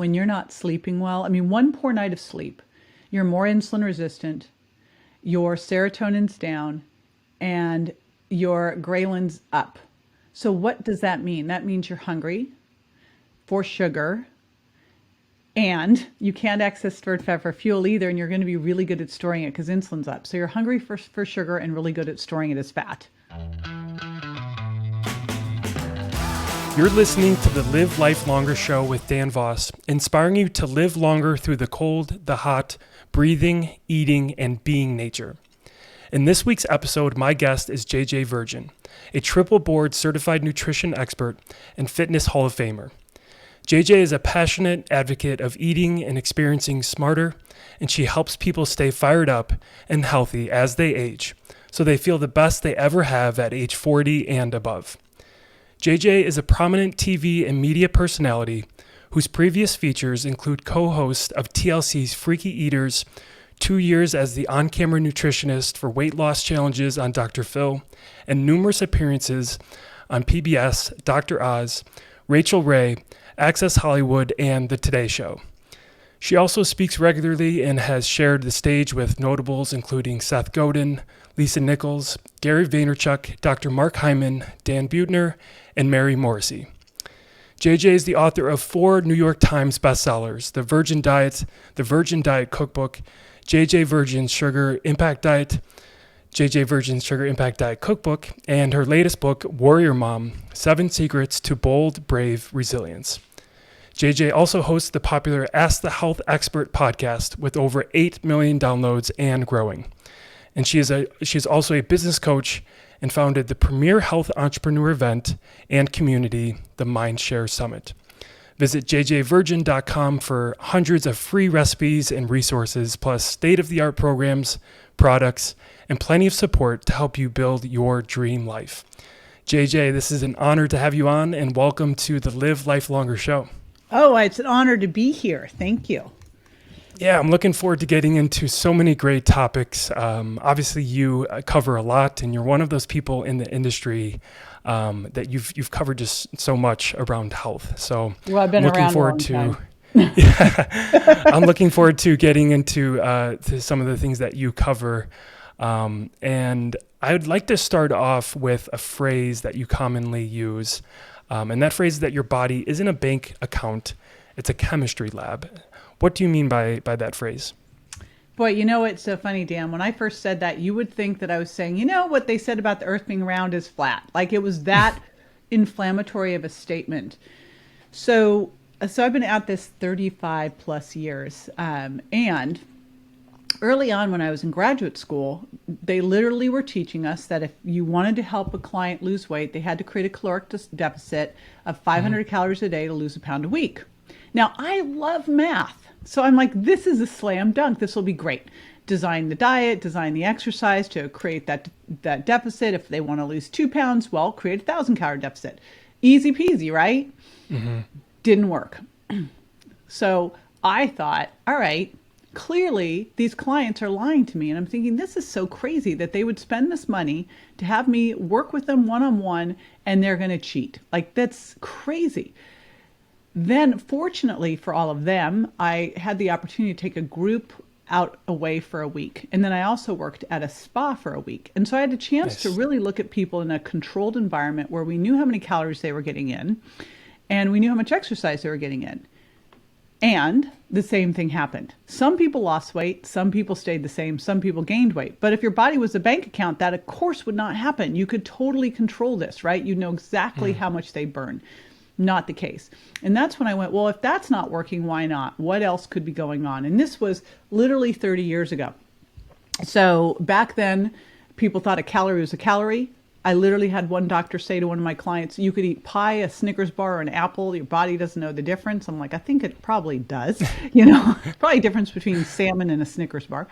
when you're not sleeping well, I mean, one poor night of sleep, you're more insulin resistant, your serotonin's down, and your ghrelin's up. So what does that mean? That means you're hungry for sugar, and you can't access stored fat for fuel either, and you're going to be really good at storing it because insulin's up. So you're hungry for sugar and really good at storing it as fat. You're listening to the Live Life Longer show with Dan Voss, inspiring you to live longer through the cold, the hot, breathing, eating, and being nature. In this week's episode, my guest is JJ Virgin, a triple board certified nutrition expert and fitness Hall of Famer. JJ is a passionate advocate of eating and experiencing smarter, and she helps people stay fired up and healthy as they age, so they feel the best they ever have at age 40 and above. JJ is a prominent TV and media personality whose previous features include co-host of TLC's Freaky Eaters, 2 years as the on-camera nutritionist for weight loss challenges on Dr. Phil, and numerous appearances on PBS, Dr. Oz, Rachel Ray, Access Hollywood, and The Today Show. She also speaks regularly and has shared the stage with notables including Seth Godin, Lisa Nichols, Gary Vaynerchuk, Dr. Mark Hyman, Dan Buettner, and Mary Morrissey. JJ is the author of 4 New York Times bestsellers, The Virgin Diet, The Virgin Diet Cookbook, JJ Virgin's Sugar Impact Diet, JJ Virgin's Sugar Impact Diet Cookbook, and her latest book, Warrior Mom, 7 Secrets to Bold, Brave Resilience. JJ also hosts the popular Ask the Health Expert podcast with over 8 million downloads and growing. And she is also a business coach and founded the premier health entrepreneur event and community, the Mindshare Summit. Visit jjvirgin.com for hundreds of free recipes and resources, plus state-of-the-art programs, products, and plenty of support to help you build your dream life. JJ, this is an honor to have you on, and welcome to the Live Life Longer show. Oh, it's an honor to be here. Thank you. Yeah, I'm looking forward to getting into so many great topics. Obviously, you cover a lot, and you're one of those people in the industry that you've covered just so much around health. So, well, I've been around a long time. Yeah, I'm looking forward to getting into to some of the things that you cover. And I would like to start off with a phrase that you commonly use, and that phrase is that your body isn't a bank account; it's a chemistry lab. What do you mean by that phrase? Boy, you know, it's so funny, Dan. When I first said that, you would think that I was saying, you know, what they said about the earth being round is flat. Like it was that inflammatory of a statement. So I've been at this 35 plus years. And early on when I was in graduate school, they literally were teaching us that if you wanted to help a client lose weight, they had to create a caloric deficit of 500 calories a day to lose a pound a week. Now, I love math. So I'm like, this is a slam dunk. This will be great. Design the diet, design the exercise to create that deficit. If they want to lose 2 pounds, well, create a 1,000-calorie deficit. Easy peasy, right? Mm-hmm. Didn't work. So I thought, all right, clearly these clients are lying to me. And I'm thinking, this is so crazy that they would spend this money to have me work with them one-on-one and they're going to cheat. Like, that's crazy. Then, fortunately for all of them, I had the opportunity to take a group out away for a week. And then I also worked at a spa for a week. And so I had a chance to really look at people in a controlled environment where we knew how many calories they were getting in and we knew how much exercise they were getting in. And the same thing happened. Some people lost weight, some people stayed the same, some people gained weight. But if your body was a bank account, that of course would not happen. You could totally control this, right? You know exactly how much they burn. Not the case. And that's when I went, well, if that's not working, why not? What else could be going on? And this was literally 30 years ago. So back then, people thought a calorie was a calorie. I literally had one doctor say to one of my clients, you could eat pie, a Snickers bar, or an apple. Your body doesn't know the difference. I'm like, I think it probably does. You know, probably a difference between salmon and a Snickers bar.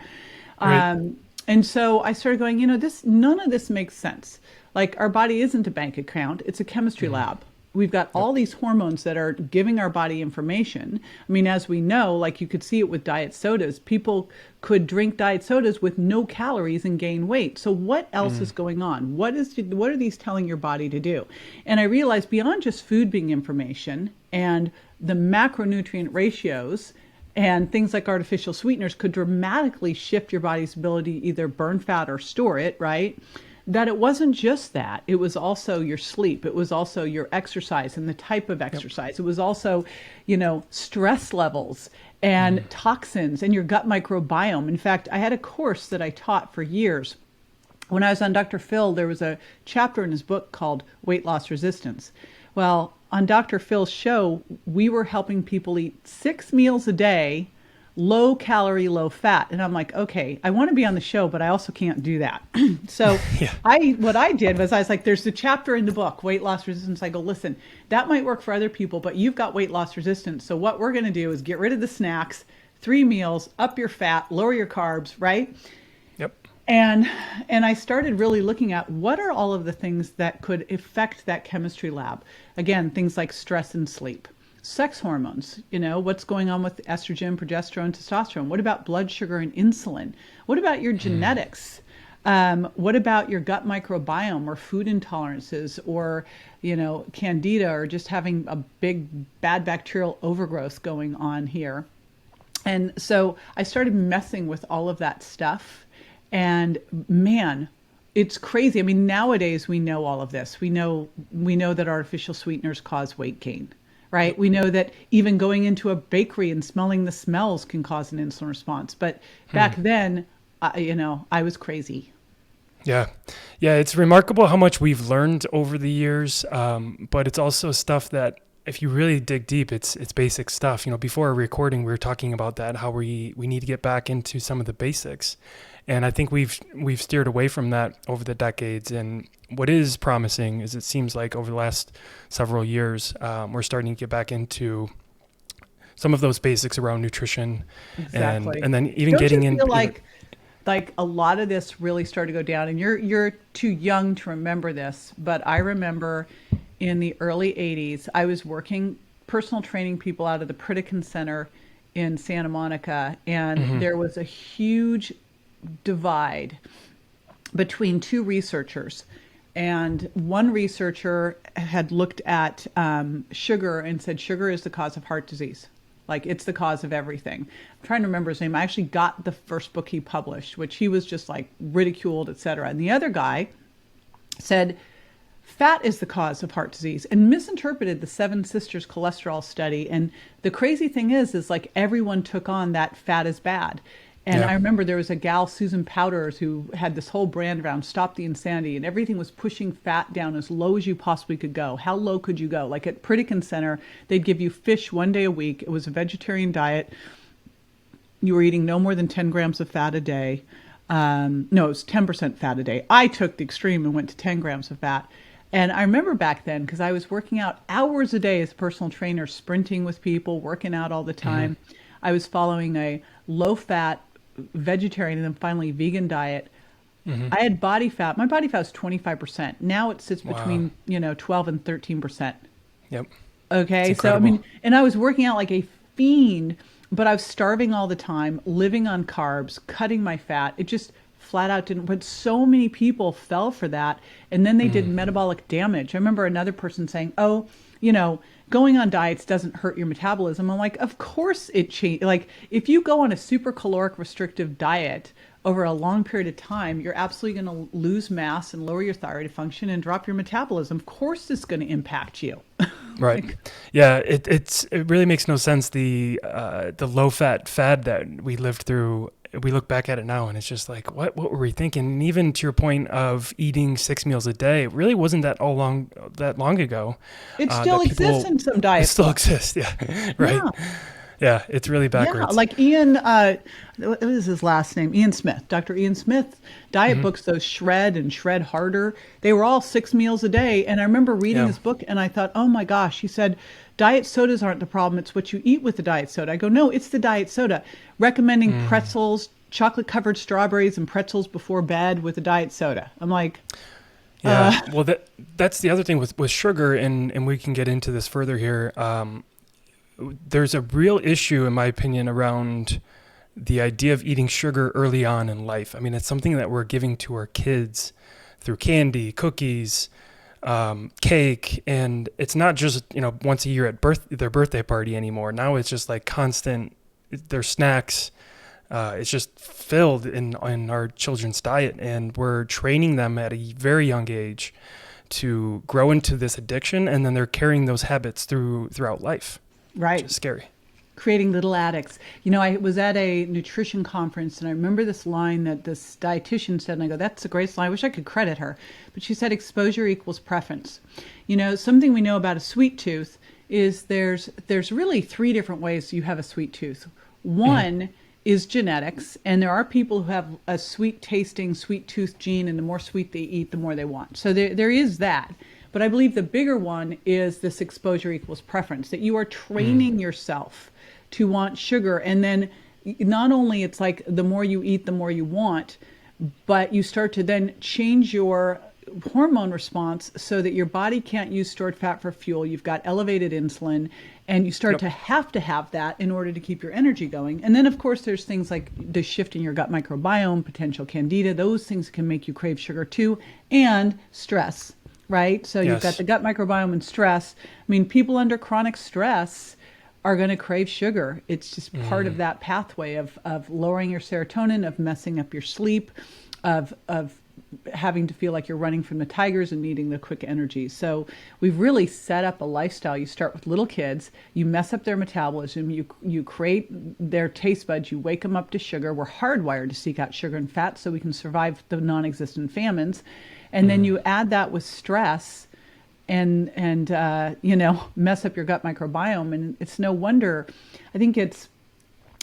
Right. And so I started going, you know, none of this makes sense. Like, our body isn't a bank account. It's a chemistry lab. We've got all these hormones that are giving our body information. I mean, as we know, like you could see it with diet sodas, people could drink diet sodas with no calories and gain weight. So what else is going on? What are these telling your body to do? And I realized beyond just food being information, and the macronutrient ratios and things like artificial sweeteners could dramatically shift your body's ability to either burn fat or store it, right? That it wasn't just that. It was also your sleep. It was also your exercise and the type of exercise. Yep. It was also, stress levels and toxins and your gut microbiome. In fact, I had a course that I taught for years. When I was on Dr. Phil, there was a chapter in his book called Weight Loss Resistance. Well, on Dr. Phil's show, we were helping people eat 6 meals a day, low calorie, low fat. And I'm like, okay, I want to be on the show, but I also can't do that. So what I did was I was like, there's a chapter in the book, Weight Loss Resistance. I go, listen, that might work for other people, but you've got weight loss resistance. So what we're going to do is get rid of the snacks, 3 meals, up your fat, lower your carbs, right? Yep. And I started really looking at what are all of the things that could affect that chemistry lab. Again, things like stress and sleep. Sex hormones, what's going on with estrogen, progesterone, testosterone? What about blood sugar and insulin? What about your genetics? What about your gut microbiome or food intolerances or, candida or just having a big bad bacterial overgrowth going on here? And so I started messing with all of that stuff. And man, it's crazy. I mean, nowadays we know all of this. We know that artificial sweeteners cause weight gain. Right? We know that even going into a bakery and smelling the smells can cause an insulin response. But back then, I was crazy. Yeah. It's remarkable how much we've learned over the years. But it's also stuff that if you really dig deep, it's basic stuff. Before our recording, we were talking about that, how we need to get back into some of the basics. And I think we've steered away from that over the decades. And what is promising is it seems like over the last several years, we're starting to get back into some of those basics around nutrition. Exactly. And then even Don't getting you feel in like a lot of this really started to go down, and you're too young to remember this, but I remember in the early 80s, I was working personal training people out of the Pritikin Center in Santa Monica, and there was a huge divide between two researchers. And one researcher had looked at sugar and said sugar is the cause of heart disease. Like, it's the cause of everything. I'm trying to remember his name. I actually got the first book he published, which he was just like ridiculed, etc. And the other guy said fat is the cause of heart disease and misinterpreted the Seven Sisters cholesterol study. And the crazy thing is like everyone took on that fat is bad. And I remember there was a gal, Susan Powders, who had this whole brand around Stop the Insanity, and everything was pushing fat down as low as you possibly could go. How low could you go? Like at Pritikin Center, they'd give you fish 1 day a week. It was a vegetarian diet. You were eating no more than 10 grams of fat a day. No, it was 10% fat a day. I took the extreme and went to 10 grams of fat. And I remember back then, because I was working out hours a day as a personal trainer, sprinting with people, working out all the time. I was following a low-fat, vegetarian and then finally vegan diet. I had body fat. My body fat was 25%. Now it sits between 12 and 13%. Yep. Okay. So I mean, and I was working out like a fiend, but I was starving all the time, living on carbs, cutting my fat. It just flat out didn't. But so many people fell for that, and then they did metabolic damage. I remember another person saying, "Oh, going on diets doesn't hurt your metabolism." I'm like, of course it changes. Like, if you go on a super caloric restrictive diet over a long period of time, you're absolutely going to lose mass and lower your thyroid function and drop your metabolism. Of course it's going to impact you. Right. Yeah. It really makes no sense. The low fat fad that we lived through, we look back at it now and it's just like, what were we thinking? And even to your point of eating 6 meals a day, it really wasn't that long ago. It still exists in some diets. It still exists. Yeah. Right. Yeah. It's really backwards. Yeah. Like Ian, what is his last name? Ian Smith, Dr. Ian Smith, diet books, those Shred and Shred Harder, they were all 6 meals a day. And I remember reading his book and I thought, oh my gosh, he said, diet sodas aren't the problem. It's what you eat with the diet soda. I go, no, it's the diet soda. Recommending pretzels, chocolate covered strawberries and pretzels before bed with a diet soda. I'm like, well, that's the other thing with sugar. And we can get into this further here. There's a real issue, in my opinion, around the idea of eating sugar early on in life. I mean, it's something that we're giving to our kids through candy, cookies, cake, and it's not just, once a year at their birthday party anymore. Now it's just like constant. Their snacks. It's just filled in our children's diet, and we're training them at a very young age to grow into this addiction, and then they're carrying those habits throughout life. Right. Which is scary. Creating little addicts. I was at a nutrition conference, and I remember this line that this dietitian said, and I go, that's the greatest line. I wish I could credit her. But she said, exposure equals preference. Something we know about a sweet tooth is there's really 3 different ways you have a sweet tooth. One is genetics, and there are people who have a sweet tasting, sweet tooth gene, and the more sweet they eat, the more they want. So there is that. But I believe the bigger one is this exposure equals preference, that you are training yourself to want sugar. And then not only it's like the more you eat, the more you want, but you start to then change your hormone response so that your body can't use stored fat for fuel. You've got elevated insulin, and you start to have that in order to keep your energy going. And then, of course, there's things like the shift in your gut microbiome, potential candida. Those things can make you crave sugar too, and stress, right? So you've got the gut microbiome and stress. I mean, people under chronic stress are going to crave sugar. It's just part of that pathway of lowering your serotonin, of messing up your sleep, of having to feel like you're running from the tigers and needing the quick energy. So we've really set up a lifestyle. You start with little kids, you mess up their metabolism, you create their taste buds, you wake them up to sugar. We're hardwired to seek out sugar and fat so we can survive the non-existent famines. And then you add that with stress and mess up your gut microbiome. And it's no wonder, I think it's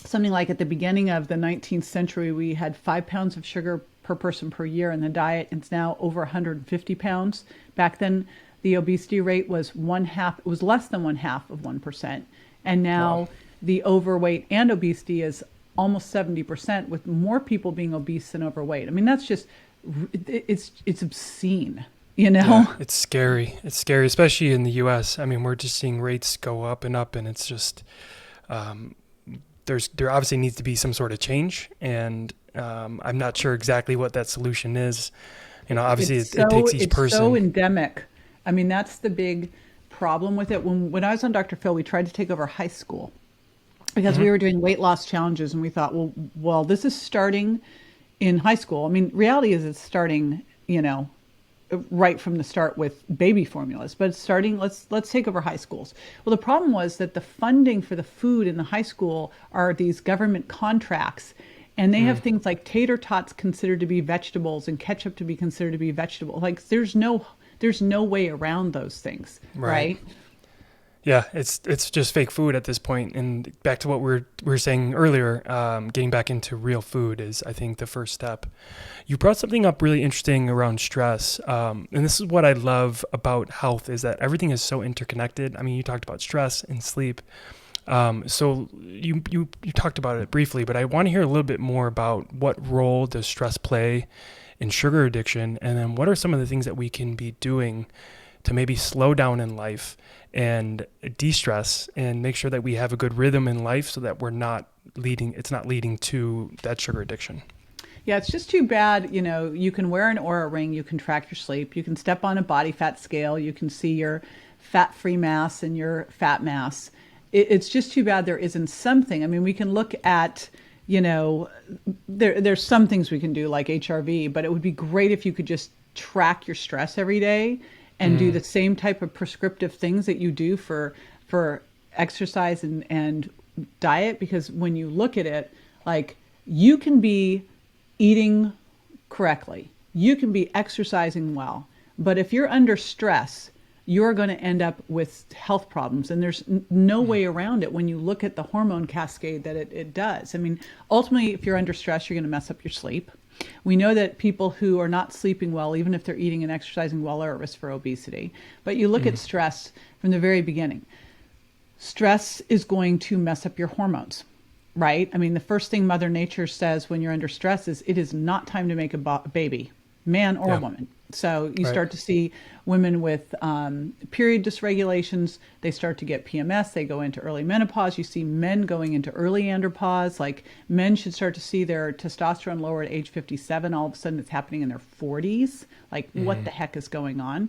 something like at the beginning of the 19th century, we had 5 pounds of sugar per person per year in the diet. It's now over 150 pounds. Back then, the obesity rate was it was less than 1/2 of 1%. And now the overweight and obesity is almost 70%, with more people being obese than overweight. I mean, that's just, it's obscene, Yeah, it's scary. It's scary, especially in the US. I mean, we're just seeing rates go up, and it's just, there obviously needs to be some sort of change, and I'm not sure exactly what that solution is. Obviously it takes each person. It's so endemic. I mean, that's the big problem with it. When I was on Dr. Phil, we tried to take over high school because we were doing weight loss challenges, and we thought, well, this is starting in high school. I mean, reality is it's starting, right from the start with baby formulas, but starting, let's take over high schools. Well, the problem was that the funding for the food in the high school are these government contracts, and they have things like tater tots considered to be vegetables and ketchup to be considered to be vegetable. Like there's no way around those things, right? Yeah, it's just fake food at this point. And back to what we were saying earlier, getting back into real food is, I think, the first step. You brought something up really interesting around stress. And this is what I love about health, is that everything is so interconnected. I mean, you talked about stress and sleep. So you talked about it briefly, but I want to hear a little bit more about what role does stress play in sugar addiction, and then what are some of the things that we can be doing to maybe slow down in life and de-stress and make sure that we have a good rhythm in life so that it's not leading to that sugar addiction. Yeah, it's just too bad, you can wear an Oura ring, you can track your sleep, you can step on a body fat scale, you can see your fat-free mass and your fat mass. It's just too bad there isn't something. I mean, we can look at, there's some things we can do like HRV, but it would be great if you could just track your stress every day and do the same type of prescriptive things that you do for exercise and diet. Because when you look at it, like, you can be eating correctly, you can be exercising well, but if you're under stress, you're going to end up with health problems. And there's no way around it when you look at the hormone cascade that it does. I mean, ultimately, if you're under stress, you're going to mess up your sleep. We know that people who are not sleeping well, even if they're eating and exercising well, are at risk for obesity. But you look at stress from the very beginning. Stress is going to mess up your hormones, right? I mean, the first thing Mother Nature says when you're under stress is it is not time to make a baby, man or woman. So you start to see Women with period dysregulations, they start to get PMS. They go into early menopause. You see men going into early andropause. Like men should start to see their testosterone lower at age 57. All of a sudden it's happening in their 40s. Like what the heck is going on?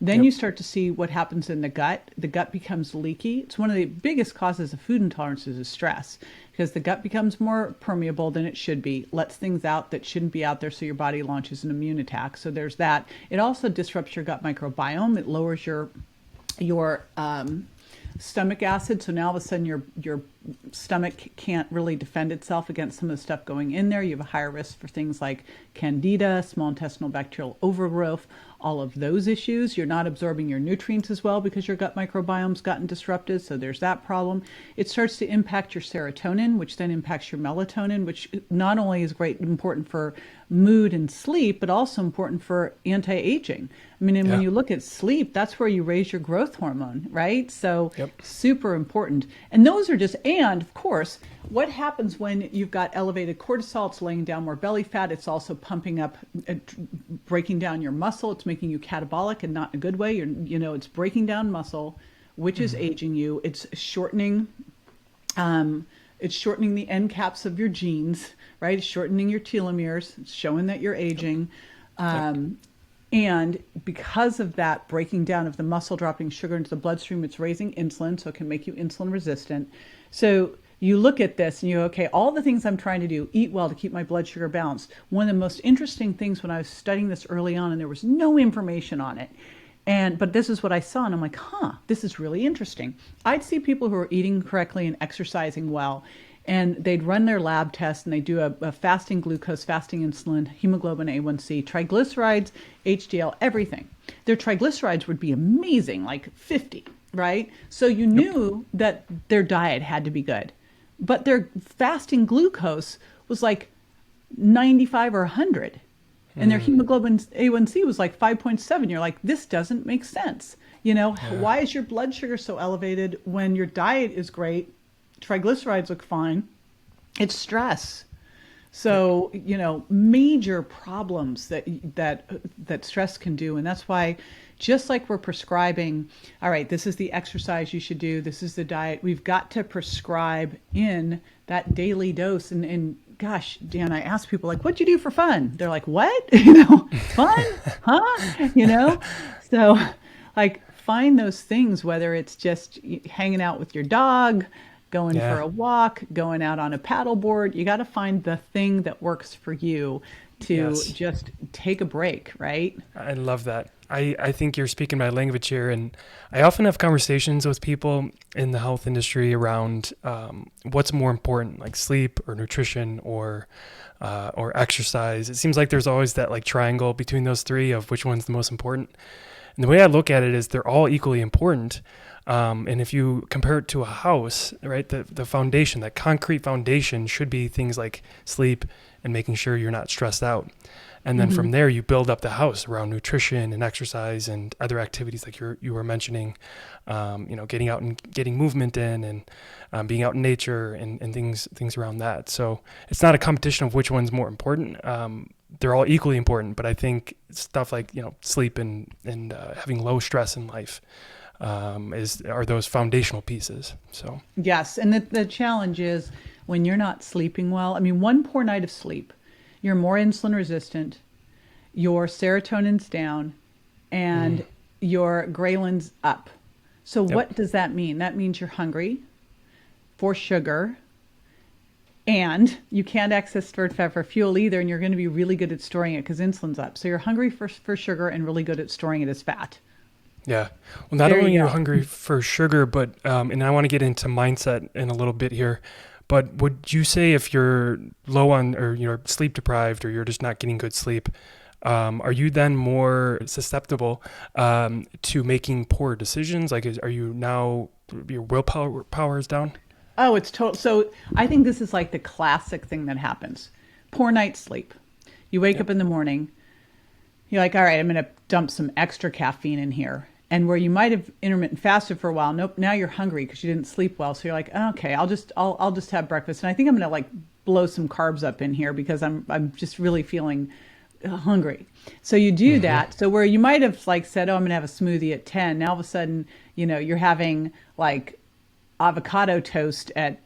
Then you start to see what happens in the gut. The gut becomes leaky. It's one of the biggest causes of food intolerances is stress, because the gut becomes more permeable than it should be, lets things out that shouldn't be out there, so your body launches an immune attack. So there's that. It also disrupts your gut microbiome. It lowers your stomach acid. So now all of a sudden your stomach can't really defend itself against some of the stuff going in there. You have a higher risk for things like candida, small intestinal bacterial overgrowth, all of those issues. You're not absorbing your nutrients as well because your gut microbiome's gotten disrupted. So there's that problem. It starts to impact your serotonin, which then impacts your melatonin, which not only is important for mood and sleep, but also important for anti-aging. I mean, and when you look at sleep, that's where you raise your growth hormone, right? So super important. And those are just, and of course, what happens when you've got elevated cortisol? It's laying down more belly fat. It's also pumping up, breaking down your muscle. It's making you catabolic and not in a good way. It's breaking down muscle, which is aging you. It's shortening the end caps of your genes, right? It's shortening your telomeres. It's showing that you're aging. And because of that breaking down of the muscle, dropping sugar into the bloodstream, it's raising insulin, so it can make you insulin resistant. So you look at this and you go, okay, all the things I'm trying to do, eat well to keep my blood sugar balanced. One of the most interesting things when I was studying this early on, and there was no information on it, but this is what I saw, and I'm like, this is really interesting. I'd see people who are eating correctly and exercising well, and they'd run their lab tests, and they do a fasting glucose, fasting insulin, hemoglobin A1C, triglycerides, HDL, everything. Their triglycerides would be amazing, like 50, right? So you knew that their diet had to be good. But their fasting glucose was like 95 or 100. And their hemoglobin A1C was like 5.7. You're like, this doesn't make sense. Why is your blood sugar so elevated when your diet is great? Triglycerides look fine. It's stress. So, major problems that stress can do. And that's why, just like we're prescribing, all right, this is the exercise you should do, this is the diet, we've got to prescribe in that daily dose. And gosh, Dan, I ask people, like, what'd you do for fun? They're like, what? Fun? Huh? So, like, find those things, whether it's just hanging out with your dog, going for a walk, going out on a paddleboard. You got to find the thing that works for you to just take a break, right? I love that. I think you're speaking my language here, and I often have conversations with people in the health industry around what's more important, like sleep or nutrition or exercise. It seems like there's always that like triangle between those three of which one's the most important. And the way I look at it is they're all equally important. And if you compare it to a house, right, the foundation, that concrete foundation should be things like sleep and making sure you're not stressed out. And then from there, you build up the house around nutrition and exercise and other activities like you were mentioning, getting out and getting movement in and being out in nature and things around that. So it's not a competition of which one's more important. They're all equally important, but I think stuff like, sleep and having low stress in life are those foundational pieces. So yes, and the challenge is when you're not sleeping well. I mean, one poor night of sleep, you're more insulin resistant, your serotonin's down, and your ghrelins up. So what does that mean? That means you're hungry for sugar, and you can't access stored fat for fuel either, and you're going to be really good at storing it because insulin's up. So you're hungry for sugar and really good at storing it as fat. Yeah. Well, not only are you hungry for sugar, but, and I want to get into mindset in a little bit here, but would you say if you're low on, or you're sleep deprived, or you're just not getting good sleep, are you then more susceptible to making poor decisions? Like, are you now, your willpower is down? Oh, it's total. So I think this is like the classic thing that happens. Poor night's sleep. You wake up in the morning, you're like, all right, I'm going to dump some extra caffeine in here. And where you might have intermittent fasted for a while, nope, now you're hungry because you didn't sleep well. So you're like, okay, I'll just have breakfast. And I think I'm going to like blow some carbs up in here because I'm just really feeling hungry. So you do that. So where you might have like said, oh, I'm going to have a smoothie at 10. Now all of a sudden, you're having like avocado toast at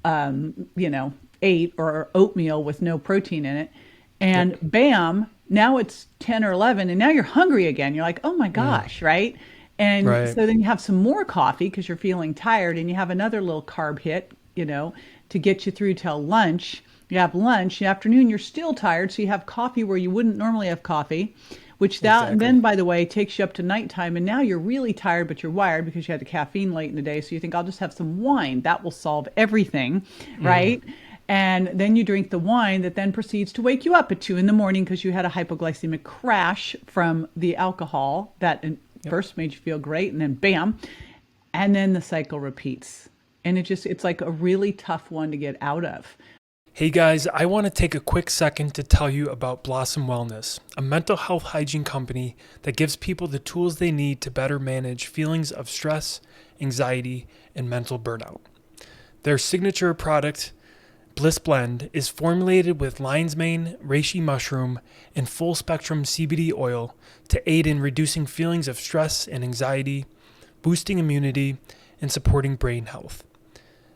8, or oatmeal with no protein in it. And bam, now it's 10 or 11 and now you're hungry again. You're like, oh my gosh, right? And Right. so then you have some more coffee because you're feeling tired, and you have another little carb hit, to get you through till lunch. You have lunch. In the afternoon, you're still tired, so you have coffee where you wouldn't normally have coffee, which then, by the way, takes you up to nighttime. And now you're really tired, but you're wired because you had the caffeine late in the day. So you think, I'll just have some wine. That will solve everything, right? And then you drink the wine that then proceeds to wake you up at 2 a.m. because you had a hypoglycemic crash from the alcohol that first made you feel great, and then bam, and then the cycle repeats. And it's like a really tough one to get out of. Hey guys, I want to take a quick second to tell you about Blossom Wellness, a mental health hygiene company that gives people the tools they need to better manage feelings of stress, anxiety, and mental burnout. Their signature product, Bliss Blend, is formulated with lion's mane, reishi mushroom, and full spectrum CBD oil to aid in reducing feelings of stress and anxiety, boosting immunity, and supporting brain health.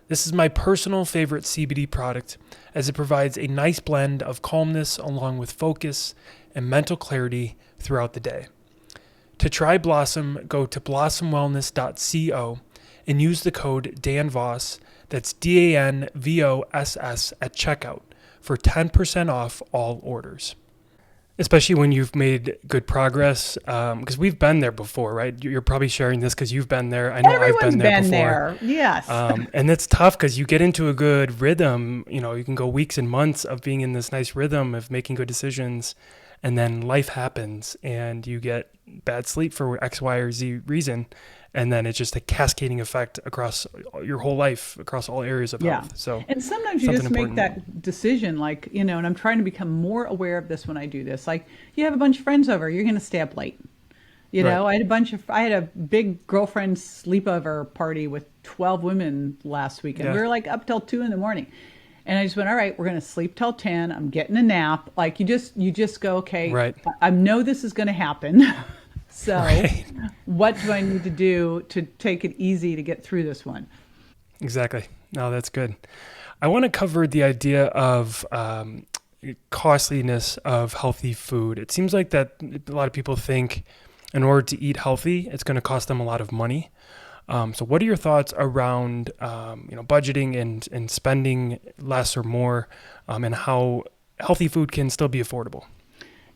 This is my personal favorite CBD product, as it provides a nice blend of calmness along with focus and mental clarity throughout the day. To try Blossom, go to blossomwellness.co and use the code DANVOSS, that's DANVOSS, at checkout for 10% off all orders. Especially when you've made good progress, because we've been there before, right? You're probably sharing this because you've been there. I know Everyone's I've been there before. there. Yes. And it's tough because you get into a good rhythm. You can go weeks and months of being in this nice rhythm of making good decisions, and then life happens and you get bad sleep for X, Y, or Z reason. And then it's just a cascading effect across your whole life, across all areas of health. So, and sometimes you just make that decision, like, and I'm trying to become more aware of this when I do this. Like, you have a bunch of friends over, you're going to stay up late. I had a big girlfriend sleepover party with 12 women last weekend. We were like up till 2 a.m. And I just went, all right, we're going to sleep till 10. I'm getting a nap. Like, you just go, okay, right. I know this is going to happen. So what do I need to do to take it easy to get through this one? Exactly. No, that's good. I want to cover the idea of costliness of healthy food. It seems like that a lot of people think in order to eat healthy, it's going to cost them a lot of money. So what are your thoughts around budgeting and spending less or more, and how healthy food can still be affordable?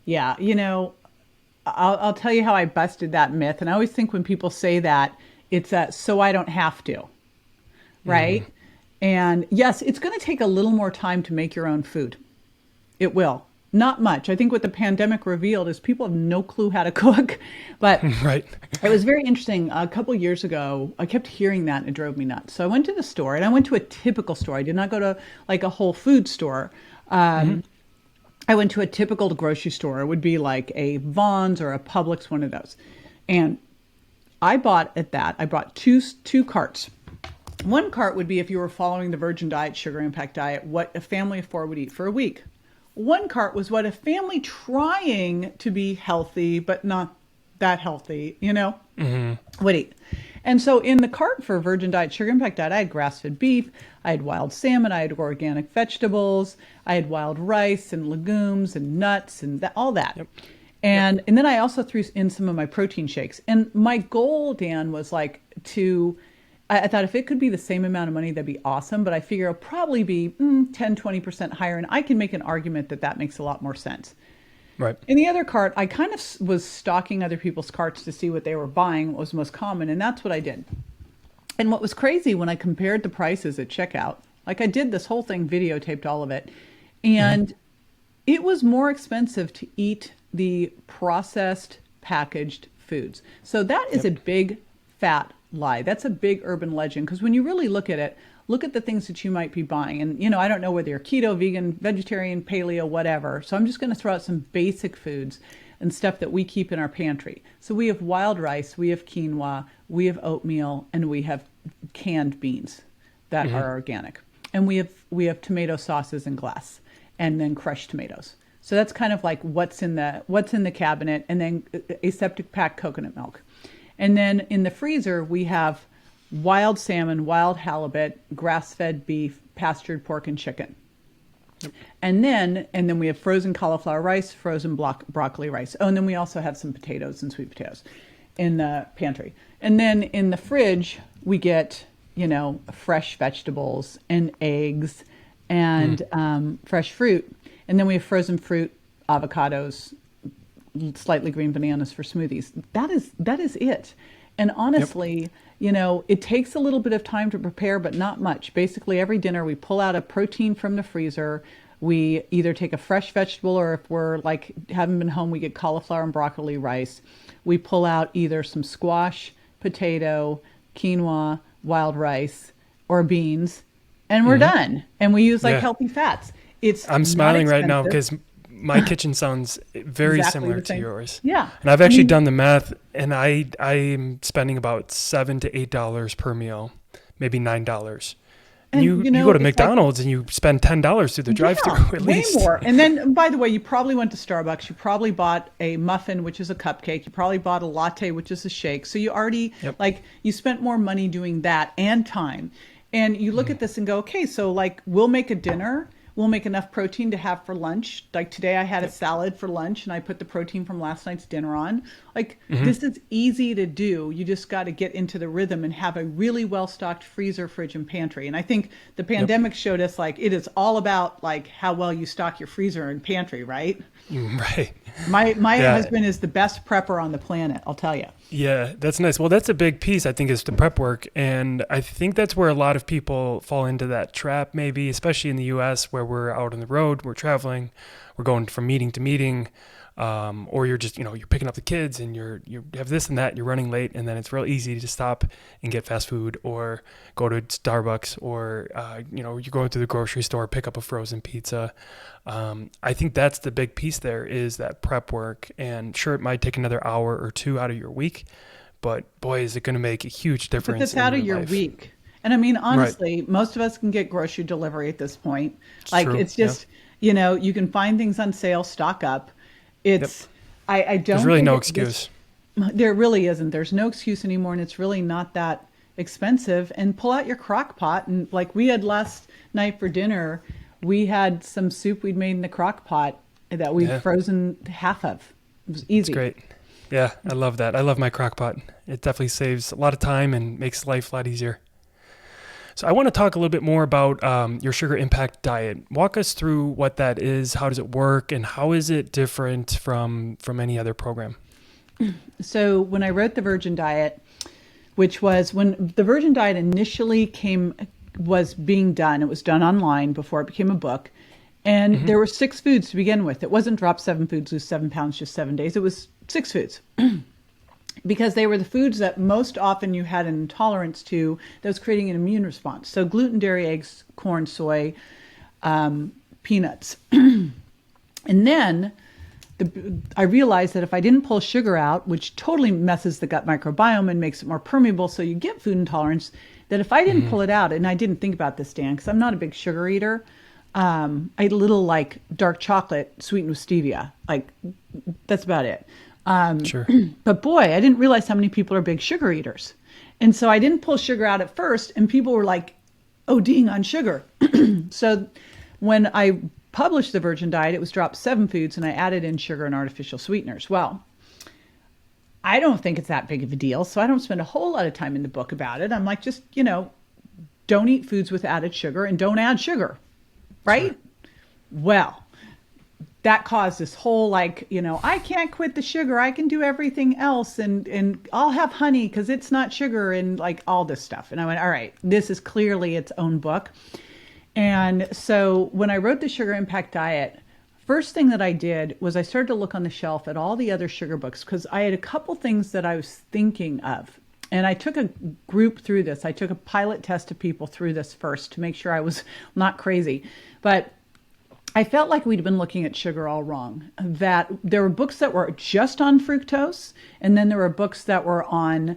Yeah, I'll tell you how I busted that myth. And I always think when people say that, it's so I don't have to, right? Mm-hmm. And yes, it's going to take a little more time to make your own food. It will. Not much. I think what the pandemic revealed is people have no clue how to cook. But right. It was very interesting. A couple years ago, I kept hearing that and it drove me nuts. So I went to the store, and I went to a typical store. I did not go to like a Whole Foods store. I went to a typical grocery store. It would be like a Vons or a Publix, one of those. And I bought two carts. One cart would be if you were following the Virgin Diet, Sugar Impact Diet, what a family of 4 would eat for a week. One cart was what a family trying to be healthy, but not that healthy, would eat. And so in the cart for Virgin Diet, Sugar Impact Diet, I had grass-fed beef, I had wild salmon, I had organic vegetables, I had wild rice and legumes and nuts and all that. Yep. And then I also threw in some of my protein shakes. And my goal, Dan, was like I thought if it could be the same amount of money, that'd be awesome. But I figure it'll probably be 10, 20% higher. And I can make an argument that makes a lot more sense. Right. In the other cart, I kind of was stalking other people's carts to see what they were buying, what was most common, and that's what I did. And what was crazy when I compared the prices at checkout, like I did this whole thing, videotaped all of it, and it was more expensive to eat the processed packaged foods. So that is a big fat lie. That's a big urban legend, because when you really look at it, look at the things that you might be buying. And, I don't know whether you're keto, vegan, vegetarian, paleo, whatever. So I'm just going to throw out some basic foods and stuff that we keep in our pantry. So we have wild rice, we have quinoa, we have oatmeal, and we have canned beans that are organic. And we have tomato sauces in glass, and then crushed tomatoes. So that's kind of like what's in the cabinet, and then aseptic pack coconut milk. And then in the freezer, we have wild salmon, wild halibut, grass-fed beef, pastured pork, and chicken. Yep. And then we have frozen cauliflower rice, frozen broccoli rice. Oh, and then we also have some potatoes and sweet potatoes in the pantry. And then in the fridge, we get, fresh vegetables and eggs and fresh fruit. And then we have frozen fruit, avocados, slightly green bananas for smoothies. That is it. And honestly, it takes a little bit of time to prepare, but not much. Basically, every dinner we pull out a protein from the freezer. We either take a fresh vegetable, or if we're haven't been home, we get cauliflower and broccoli rice. We pull out either some squash, potato, quinoa, wild rice, or beans, and we're done. And we use healthy fats. I'm smiling right now because my kitchen sounds very similar to yours. Yeah. And I've actually done the math, and I'm spending about $7 to $8 per meal, maybe $9. And you go to McDonald's and you spend $10 through the drive-thru at least. Way more. And then, by the way, you probably went to Starbucks. You probably bought a muffin, which is a cupcake. You probably bought a latte, which is a shake. So you already, you spent more money doing that and time. And you look at this and go, okay, so we'll make a dinner. We'll make enough protein to have for lunch. Like today I had a salad for lunch and I put the protein from last night's dinner on. This is easy to do. You just got to get into the rhythm and have a really well-stocked freezer, fridge, and pantry. And I think the pandemic showed us it is all about how well you stock your freezer and pantry, right? Right. My husband is the best prepper on the planet, I'll tell you. Yeah, that's nice. Well, that's a big piece, I think, is the prep work. And I think that's where a lot of people fall into that trap, maybe, especially in the US, where we're out on the road, we're traveling, we're going from meeting to meeting, or you're just, you're picking up the kids and you have this and that, you're running late, and then it's real easy to stop and get fast food or go to Starbucks or, you're going to the grocery store, pick up a frozen pizza. I think that's the big piece there is that prep work. And sure, it might take another hour or two out of your week, but boy, is it going to make a huge difference. But that's out of your week. And I mean, honestly, most of us can get grocery delivery at this point. It's just, you can find things on sale, stock up. It's, I don't. There's really no excuse. There really isn't. There's no excuse anymore. And it's really not that expensive. And pull out your crock pot. And we had last night for dinner, we had some soup we'd made in the crock pot that we'd frozen half of. It was easy. It's great. Yeah, I love that. I love my crock pot. It definitely saves a lot of time and makes life a lot easier. So I want to talk a little bit more about your sugar impact diet. Walk us through what that is, how does it work, and how is it different from any other program? So when I wrote the Virgin Diet, which was when the Virgin Diet initially was being done, it was done online before it became a book. And there were 6 foods to begin with. It wasn't drop 7 foods, lose 7 pounds, just 7 days. It was 6 foods. Because they were the foods that most often you had an intolerance to that was creating an immune response. So gluten, dairy, eggs, corn, soy, peanuts. And then I realized that if I didn't pull sugar out, which totally messes the gut microbiome and makes it more permeable, so you get food intolerance, that if I didn't pull it out, and I didn't think about this, Dan, because I'm not a big sugar eater, I ate a little dark chocolate sweetened with stevia. That's about it. Sure. But boy, I didn't realize how many people are big sugar eaters. And so I didn't pull sugar out at first, and people were ODing on sugar. So when I published the Virgin Diet, it was drop 7 foods, and I added in sugar and artificial sweeteners. Well, I don't think it's that big of a deal, so I don't spend a whole lot of time in the book about it. I'm just, don't eat foods with added sugar and don't add sugar, right? Sure. Well, that caused this whole I can't quit the sugar. I can do everything else, and I'll have honey because it's not sugar, and all this stuff. And I went, all right, this is clearly its own book. And so when I wrote the Sugar Impact Diet, first thing that I did was I started to look on the shelf at all the other sugar books because I had a couple things that I was thinking of. And I took a group through this. I took a pilot test of people through this first to make sure I was not crazy. But I felt like we'd been looking at sugar all wrong, that there were books that were just on fructose, and then there were books that were on,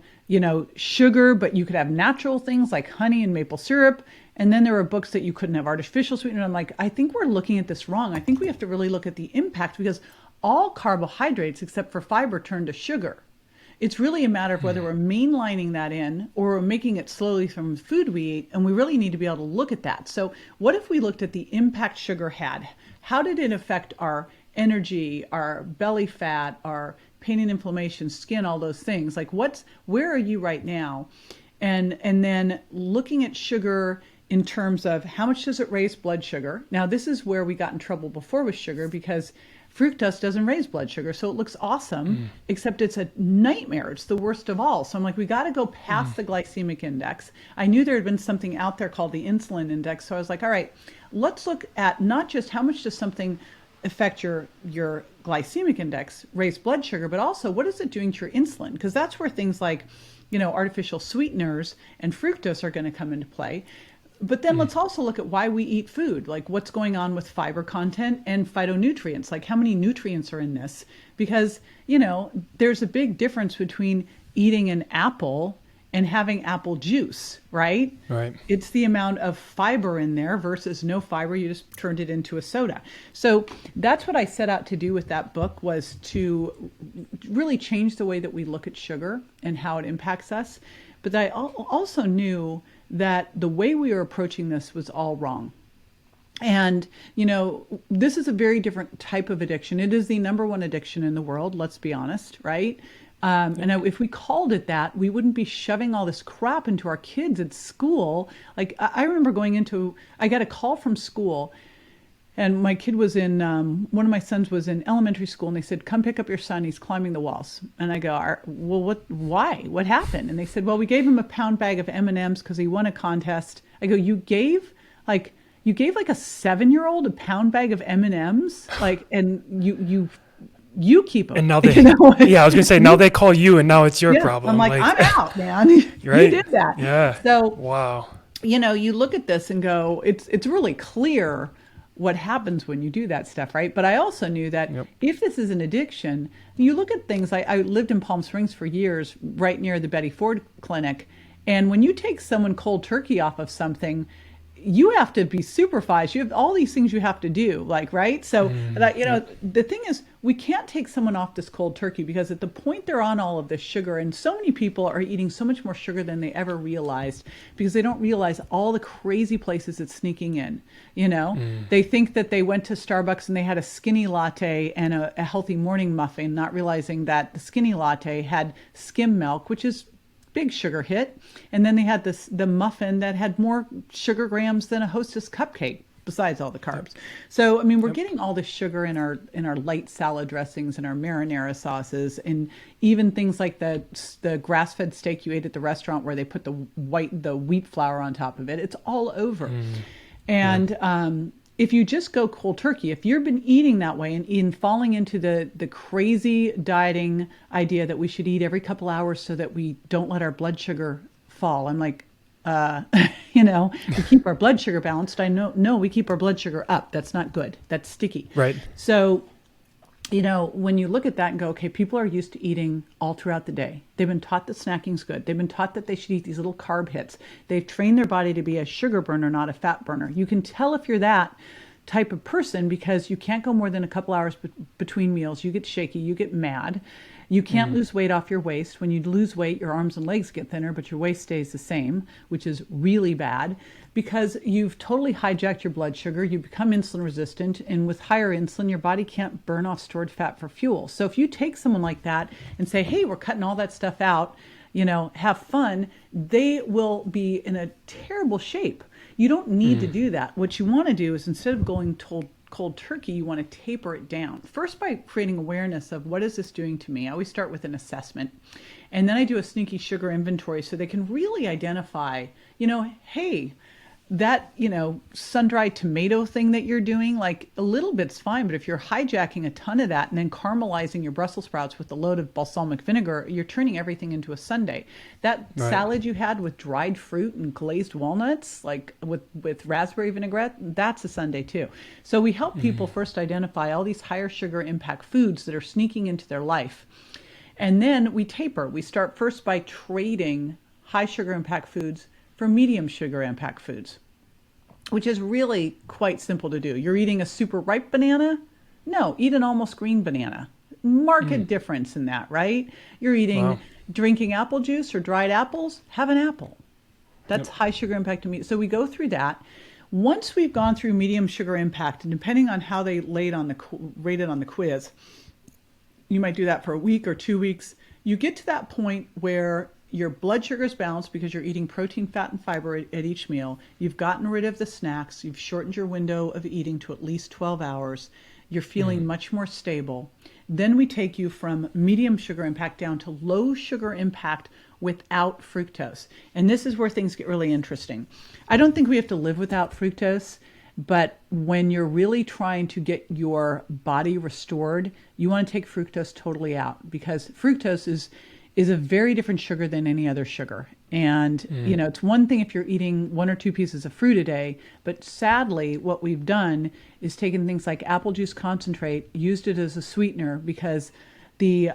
sugar, but you could have natural things like honey and maple syrup. And then there were books that you couldn't have artificial sweetener. I'm like, I think we're looking at this wrong. I think we have to really look at the impact, because all carbohydrates except for fiber turn to sugar. It's really a matter of whether we're mainlining that in or we're making it slowly from the food we eat, and we really need to be able to look at that. So what if we looked at the impact sugar had? How did it affect our energy, our belly fat, our pain and inflammation, skin, all those things? Like where are you right now? And then looking at sugar in terms of how much does it raise blood sugar? Now, this is where we got in trouble before with sugar, because fructose doesn't raise blood sugar, so it looks awesome, except it's a nightmare. It's the worst of all. So I'm like, we got to go past the glycemic index. I knew there had been something out there called the insulin index, so I was like, all right, let's look at not just how much does something affect your glycemic index, raise blood sugar, but also what is it doing to your insulin? Because that's where things like, artificial sweeteners and fructose are going to come into play. But then let's also look at why we eat food, like what's going on with fiber content and phytonutrients, like how many nutrients are in this? Because, there's a big difference between eating an apple and having apple juice, right? Right. It's the amount of fiber in there versus no fiber. You just turned it into a soda. So that's what I set out to do with that book, was to really change the way that we look at sugar and how it impacts us. But I also knew that the way we were approaching this was all wrong. And, this is a very different type of addiction. It is the number one addiction in the world, let's be honest, right? And if we called it that, we wouldn't be shoving all this crap into our kids at school. Like, I remember I got a call from school, and my kid was one of my sons was in elementary school, and they said, come pick up your son, he's climbing the walls. And I go, well, why? What happened? And they said, well, we gave him a pound bag of M&Ms because he won a contest. I go, you gave like a 7-year-old a pound bag of M&Ms? Like, and you keep them. And now they, I was going to say, now they call you and now it's your problem. I'm like, I'm out, man. Right? You did that. Yeah. So, wow. You look at this and go, it's really clear what happens when you do that stuff, right? But I also knew that if this is an addiction, you look at things like, I lived in Palm Springs for years, right near the Betty Ford Clinic. And when you take someone cold turkey off of something, you have to be supervised. You have all these things you have to do, like, right? So that, the thing is, we can't take someone off this cold turkey, because at the point they're on all of this sugar, and so many people are eating so much more sugar than they ever realized, because they don't realize all the crazy places it's sneaking in. They think that they went to Starbucks and they had a skinny latte and a healthy morning muffin, not realizing that the skinny latte had skim milk, which is big sugar hit, and then they had the muffin that had more sugar grams than a Hostess cupcake, besides all the carbs. So I mean, we're getting all the sugar in our light salad dressings and our marinara sauces, and even things like the grass-fed steak you ate at the restaurant where they put the wheat flour on top of it. It's all over. And if you just go cold turkey, if you've been eating that way and falling into the crazy dieting idea that we should eat every couple hours so that we don't let our blood sugar fall, I'm like, we keep our blood sugar balanced. I know, no, we keep our blood sugar up. That's not good. That's sticky. Right. So, when you look at that and go, okay, people are used to eating all throughout the day. They've been taught that snacking's good. They've been taught that they should eat these little carb hits. They've trained their body to be a sugar burner, not a fat burner. You can tell if you're that type of person because you can't go more than a couple hours between meals. You get shaky, you get mad. You can't lose weight off your waist. When you lose weight, your arms and legs get thinner, but your waist stays the same, which is really bad because you've totally hijacked your blood sugar. You become insulin resistant, and with higher insulin, your body can't burn off stored fat for fuel. So if you take someone like that and say, hey, we're cutting all that stuff out, have fun, they will be in a terrible shape. You don't need to do that. What you want to do is, instead of going cold turkey, you want to taper it down. First, by creating awareness of what is this doing to me. I always start with an assessment. And then I do a sneaky sugar inventory so they can really identify, hey, that, sun-dried tomato thing that you're doing, like a little bit's fine, but if you're hijacking a ton of that and then caramelizing your Brussels sprouts with a load of balsamic vinegar, you're turning everything into a sundae. That salad you had with dried fruit and glazed walnuts, like with raspberry vinaigrette, that's a sundae too. So we help people first identify all these higher sugar impact foods that are sneaking into their life. And then we taper. We start first by trading high sugar impact foods for medium sugar impact foods. which is really quite simple to do. You're eating a super ripe banana? No, eat an almost green banana. Marked difference in that, right? You're eating, Wow. drinking apple juice or dried apples? Have an apple. That's Yep. high sugar impact to me. So we go through that. Once we've gone through medium sugar impact, and depending on how they rated on the quiz, you might do that for a week or 2 weeks. You get to that point where your blood sugar is balanced because you're eating protein, fat, and fiber at each meal. You've gotten rid of the snacks. You've shortened your window of eating to at least 12 hours. You're feeling much more stable. Then we take you from medium sugar impact down to low sugar impact without fructose. And this is where things get really interesting. I don't think we have to live without fructose, but when you're really trying to get your body restored, you want to take fructose totally out, because fructose is a very different sugar than any other sugar. And, it's one thing if you're eating 1 or 2 pieces of fruit a day, but sadly, what we've done is taken things like apple juice concentrate, used it as a sweetener, because the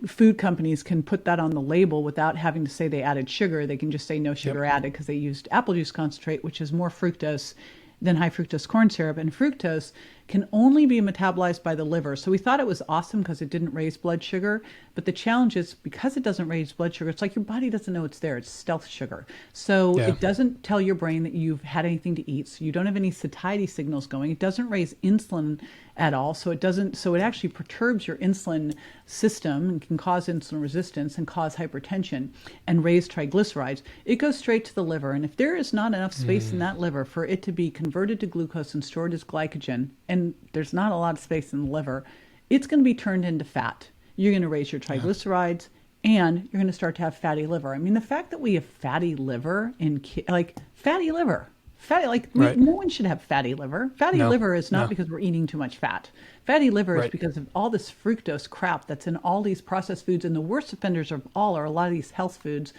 food companies can put that on the label without having to say they added sugar. They can just say no sugar added, because they used apple juice concentrate, which is more fructose than high fructose corn syrup. And fructose can only be metabolized by the liver. So we thought it was awesome because it didn't raise blood sugar. But the challenge is, because it doesn't raise blood sugar, it's like your body doesn't know it's there. It's stealth sugar. So it doesn't tell your brain that you've had anything to eat. So you don't have any satiety signals going. It doesn't raise insulin at all. So it actually perturbs your insulin system and can cause insulin resistance and cause hypertension and raise triglycerides. It goes straight to the liver. And if there is not enough space in that liver for it to be converted to glucose and stored as glycogen, and there's not a lot of space in the liver, it's going to be turned into fat. You're going to raise your triglycerides, and you're going to start to have fatty liver. I mean, the fact that we have fatty liver no one should have fatty liver. Fatty liver is not because we're eating too much fat. Fatty liver is because of all this fructose crap that's in all these processed foods. And the worst offenders of all are a lot of these health foods,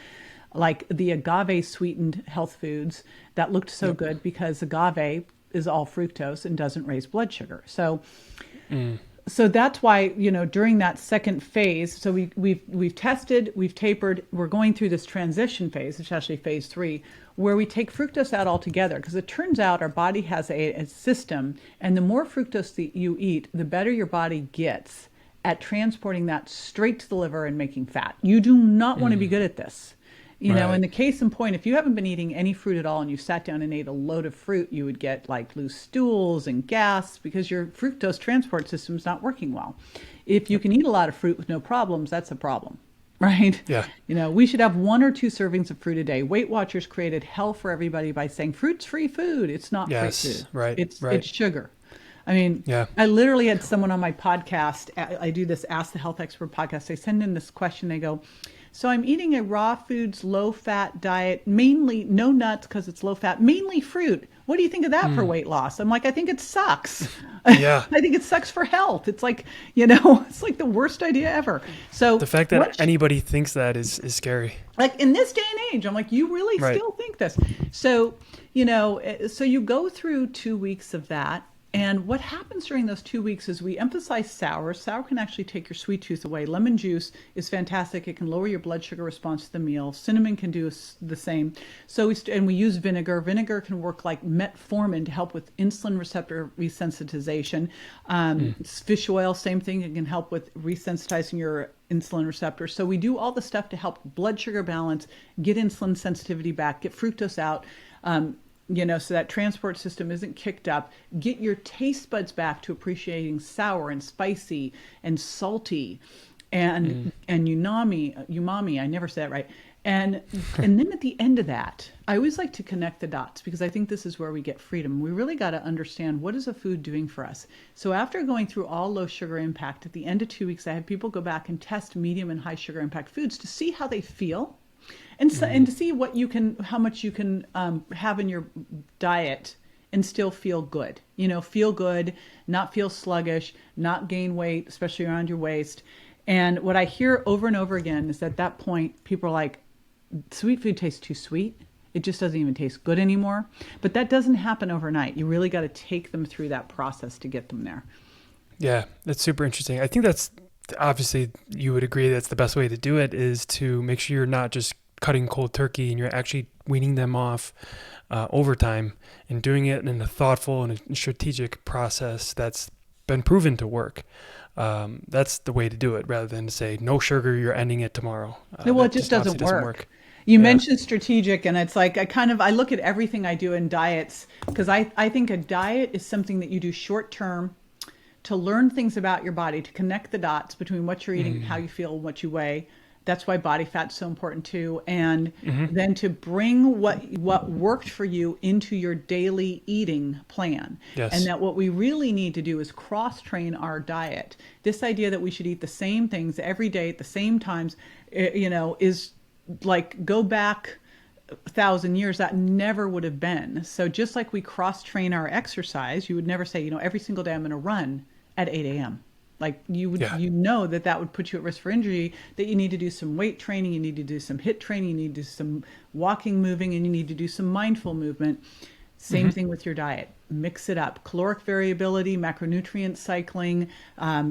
like the agave sweetened health foods that looked so good because agave is all fructose and doesn't raise blood sugar. So that's why, during that second phase, so we've tested, we've tapered, we're going through this transition phase, which is actually phase 3, where we take fructose out altogether, because it turns out our body has a system, and the more fructose that you eat, the better your body gets at transporting that straight to the liver and making fat. You do not want to be good at this. In the case in point, if you haven't been eating any fruit at all and you sat down and ate a load of fruit, you would get like loose stools and gas because your fructose transport system is not working well. If you can eat a lot of fruit with no problems, that's a problem, right? Yeah. We should have 1 or 2 servings of fruit a day. Weight Watchers created hell for everybody by saying fruit's free food. It's not free food. Right. It's sugar. I mean, I literally had someone on my podcast. I do this Ask the Health Expert podcast. They send in this question. They go, so I'm eating a raw foods, low fat diet, mainly no nuts because it's low fat, mainly fruit. What do you think of that for weight loss? I'm like, I think it sucks. Yeah. I think it sucks for health. It's like, it's like the worst idea ever. So the fact that anybody thinks that is scary. Like in this day and age, I'm like, you really still think this? So, so you go through 2 weeks of that. And what happens during those 2 weeks is we emphasize sour. Sour can actually take your sweet tooth away. Lemon juice is fantastic. It can lower your blood sugar response to the meal. Cinnamon can do the same. So we use vinegar. Vinegar can work like metformin to help with insulin receptor resensitization. Fish oil, same thing. It can help with resensitizing your insulin receptors. So we do all the stuff to help blood sugar balance, get insulin sensitivity back, get fructose out. So that transport system isn't kicked up. Get your taste buds back to appreciating sour and spicy and salty and umami. I never say that right. And then at the end of that, I always like to connect the dots, because I think this is where we get freedom. We really got to understand, what is a food doing for us? So after going through all low sugar impact, at the end of 2 weeks, I had people go back and test medium and high sugar impact foods to see how they feel. And to see how much you can have in your diet and still feel good. Feel good, not feel sluggish, not gain weight, especially around your waist. And what I hear over and over again is at that point, people are like, sweet food tastes too sweet. It just doesn't even taste good anymore. But that doesn't happen overnight. You really got to take them through that process to get them there. Yeah, that's super interesting. I think that's, obviously you would agree that's the best way to do it, is to make sure you're not just cutting cold turkey and you're actually weaning them off over time and doing it in a thoughtful and a strategic process that's been proven to work. That's the way to do it, rather than to say no sugar, you're ending it tomorrow. Well, That it just obviously doesn't work. You Yeah. mentioned strategic, and it's like I look at everything I do in diets because I think a diet is something that you do short term to learn things about your body, to connect the dots between what you're eating, how you feel, what you weigh. That's why body fat's so important too. And then to bring what worked for you into your daily eating plan. Yes. And that what we really need to do is cross-train our diet. This idea that we should eat the same things every day at the same times, is like go back 1,000 years, that never would have been. So just like we cross-train our exercise, you would never say, every single day I'm going to run at 8 a.m. Like you would, that would put you at risk for injury, that you need to do some weight training, you need to do some HIIT training, you need to do some walking, moving, and you need to do some mindful movement. Same thing with your diet. Mix it up. Caloric variability, macronutrient cycling,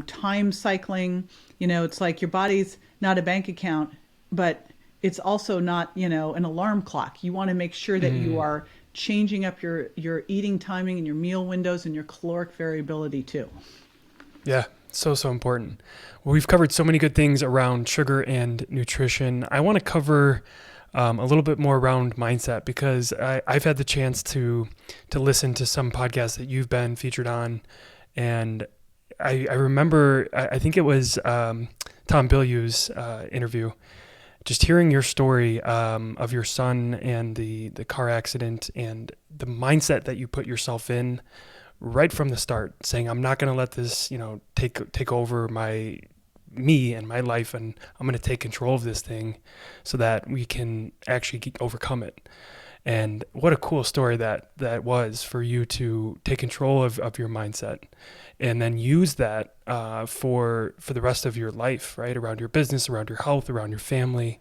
time cycling. It's like your body's not a bank account, but it's also not, an alarm clock. You want to make sure that you are changing up your eating timing and your meal windows and your caloric variability too. Yeah, so important. Well, we've covered so many good things around sugar and nutrition. I want to cover a little bit more around mindset, because I've had the chance to listen to some podcasts that you've been featured on. And I remember, I think it was Tom Bilyeu's interview, just hearing your story of your son and the car accident and the mindset that you put yourself in right from the start, saying, I'm not going to let this, take over me and my life, and I'm going to take control of this thing so that we can actually overcome it. And what a cool story that was for you to take control of your mindset and then use that for the rest of your life, right? Around your business, around your health, around your family.